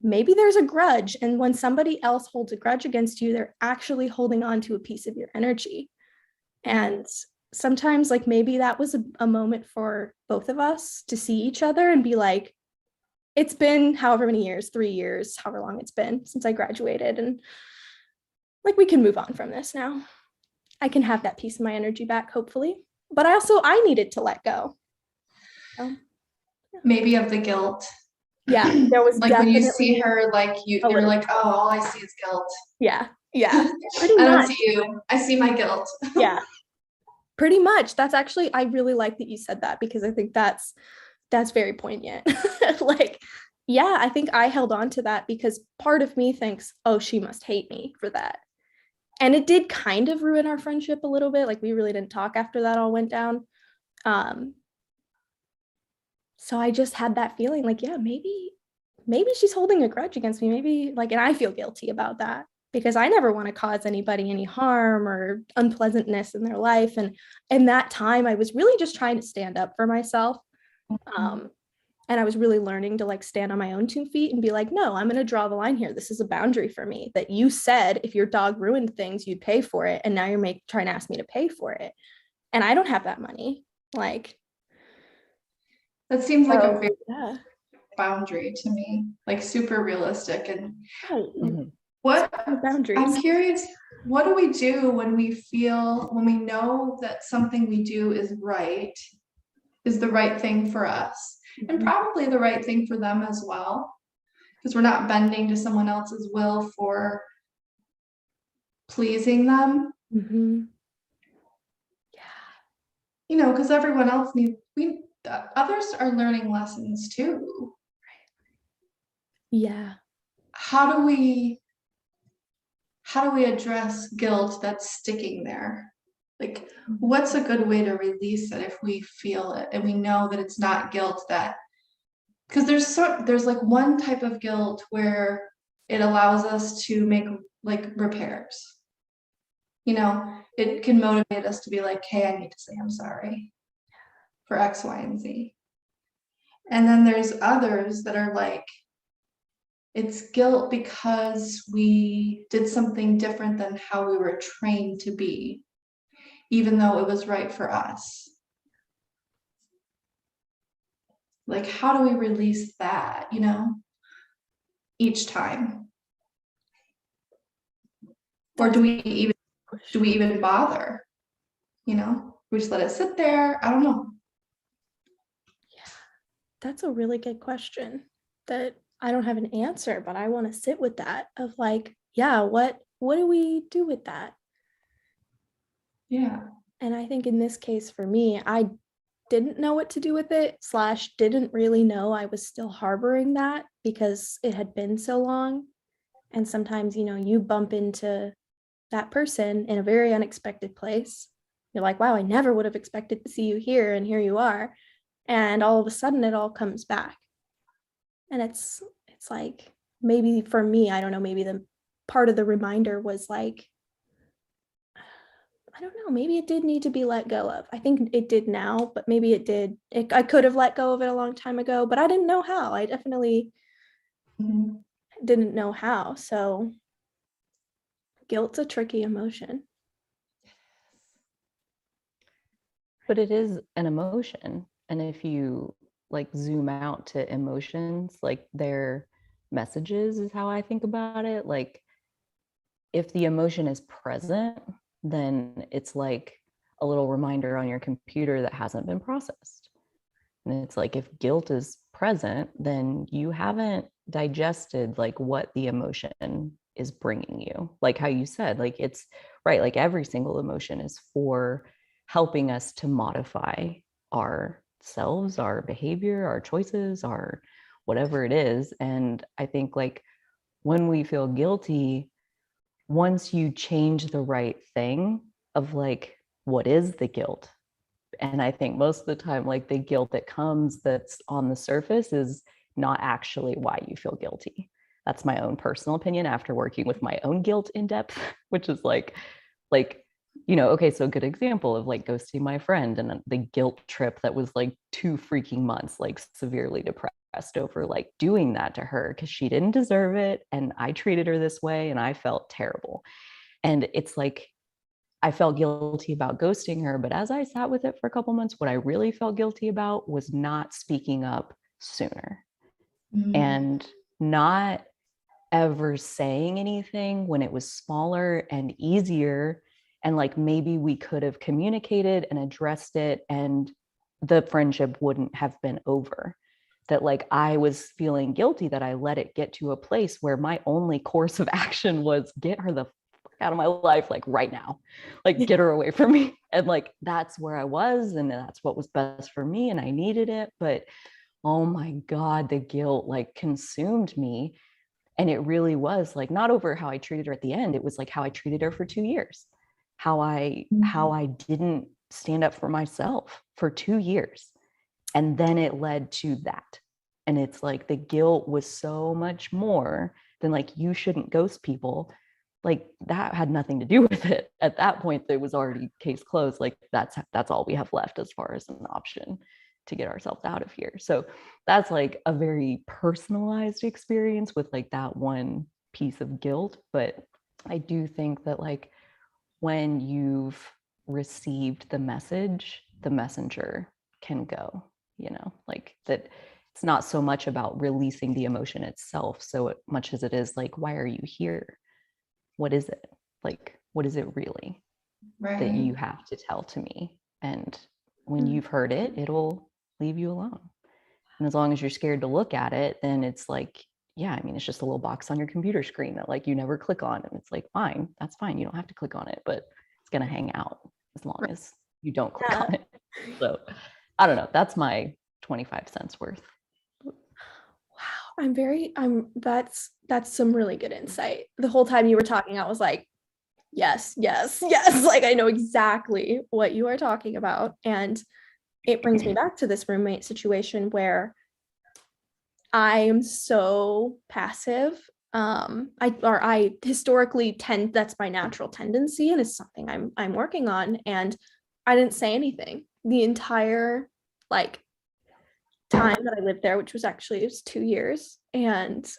maybe there's a grudge. And when somebody else holds a grudge against you, they're actually holding on to a piece of your energy. And sometimes like maybe that was a moment for both of us to see each other and be like, it's been however many years, 3 years, however long it's been since I graduated. And like, we can move on from this now. I can have that piece of my energy back, hopefully. But I needed to let go. So, yeah. Maybe of the guilt. Yeah, there was like definitely when you see her, like you're like, oh, all I see is guilt. Yeah. Pretty I much. don't see you. I see my guilt. Yeah. Pretty much. That's actually, I really like that you said that, because I think that's very poignant. Like, yeah, I think I held on to that because part of me thinks, oh, she must hate me for that. And it did kind of ruin our friendship a little bit. Like, we really didn't talk after that all went down. So I just had that feeling like, yeah, maybe she's holding a grudge against me. Maybe like, and I feel guilty about that because I never want to cause anybody any harm or unpleasantness in their life. And in that time, I was really just trying to stand up for myself. And I was really learning to like stand on my own 2 feet and be like, no, I'm going to draw the line here. This is a boundary for me that you said if your dog ruined things, you'd pay for it. And now you're trying to ask me to pay for it. And I don't have that money. Like, that seems like a very boundary to me, like super realistic. And what I'm curious, what do we do when we know that something we do is the right thing for us, and probably the right thing for them as well, because we're not bending to someone else's will for pleasing them. Yeah, because everyone else others are learning lessons too. Yeah. How do we address guilt that's sticking there? Like, what's a good way to release it if we feel it and we know that it's not guilt, because there's like one type of guilt where it allows us to make like repairs. It can motivate us to be like, hey, I need to say I'm sorry for X, Y, and Z. And then there's others that are like, it's guilt because we did something different than how we were trained to be, even though it was right for us. Like, how do we release that, each time? Or do we even bother? We just let it sit there. I don't know. Yeah, that's a really good question that I don't have an answer, but I want to sit with that of like, yeah, what do we do with that? Yeah. And I think in this case for me, I didn't know what to do with it / didn't really know I was still harboring that because it had been so long. And sometimes, you bump into that person in a very unexpected place. You're like, wow, I never would have expected to see you here. And here you are. And all of a sudden it all comes back. And it's like, maybe for me, I don't know, maybe the part of the reminder was like, I don't know, maybe it did need to be let go of. I think it did now, but maybe it did. I could have let go of it a long time ago, but I didn't know how. I definitely didn't know how. So guilt's a tricky emotion. But it is an emotion. And if you like zoom out to emotions, like their messages is how I think about it. Like, if the emotion is present, then it's like a little reminder on your computer that hasn't been processed. And it's like, if guilt is present, then you haven't digested like what the emotion is bringing you. Like how you said, like, it's right, like every single emotion is for helping us to modify ourselves, our behavior, our choices, our whatever it is. And I think like when we feel guilty, once you change the right thing of like, what is the guilt? And I think most of the time, like the guilt that comes that's on the surface is not actually why you feel guilty. That's my own personal opinion after working with my own guilt in depth, which is like, okay, so a good example of like ghosting my friend and the guilt trip that was like 2 freaking months, like severely depressed. depressed over like doing that to her because she didn't deserve it. And I treated her this way and I felt terrible. And it's like, I felt guilty about ghosting her. But as I sat with it for a couple months, what I really felt guilty about was not speaking up sooner and not ever saying anything when it was smaller and easier. And like maybe we could have communicated and addressed it and the friendship wouldn't have been over. That like I was feeling guilty that I let it get to a place where my only course of action was get her the fuck out of my life, like right now, like get her away from me. And like that's where I was, and that's what was best for me, and I needed it. But oh my God, the guilt like consumed me. And it really was like not over how I treated her at the end. It was like how I treated her for 2 years, how I didn't stand up for myself for 2 years. And then it led to that. And it's like the guilt was so much more than like, you shouldn't ghost people. Like that had nothing to do with it. At that point, it was already case closed. Like that's all we have left as far as an option to get ourselves out of here. So that's like a very personalized experience with like that one piece of guilt. But I do think that like when you've received the message, the messenger can go, you know, like that it's not so much about releasing the emotion itself so much as it is like, why are you here? What is it? Like, what is it really that you have to tell to me? And when you've heard it, it'll leave you alone. And as long as you're scared to look at it, then it's like, yeah, I mean, it's just a little box on your computer screen that like you never click on. And it's like, fine, that's fine. You don't have to click on it, but it's going to hang out as long as you don't click on it. So I don't know. That's my 25 cents worth. Wow. That's some really good insight. The whole time you were talking, I was like, yes. Like I know exactly what you are talking about. And it brings me back to this roommate situation where I am so passive. I historically that's my natural tendency, and it's something I'm working on. And I didn't say anything the entire like time that I lived there, which was 2 years. And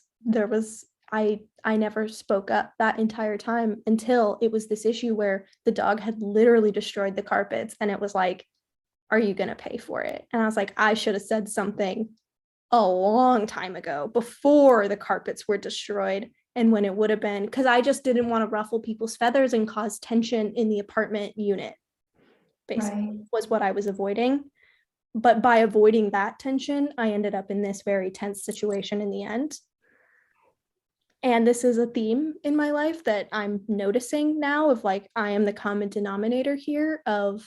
I never spoke up that entire time until it was this issue where the dog had literally destroyed the carpets, and it was like, are you going to pay for it? And I was like, I should have said something a long time ago before the carpets were destroyed. And when it would have been, because I just didn't want to ruffle people's feathers and cause tension in the apartment unit, basically, was what I was avoiding. But by avoiding that tension, I ended up in this very tense situation in the end. And this is a theme in my life that I'm noticing now of like, I am the common denominator here of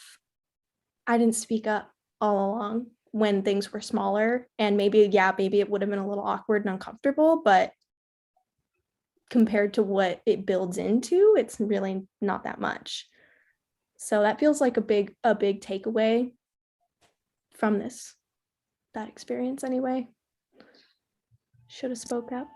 I didn't speak up all along when things were smaller, and maybe it would have been a little awkward and uncomfortable, but compared to what it builds into, it's really not that much. So that feels like a big takeaway from that experience anyway. Should have spoke up.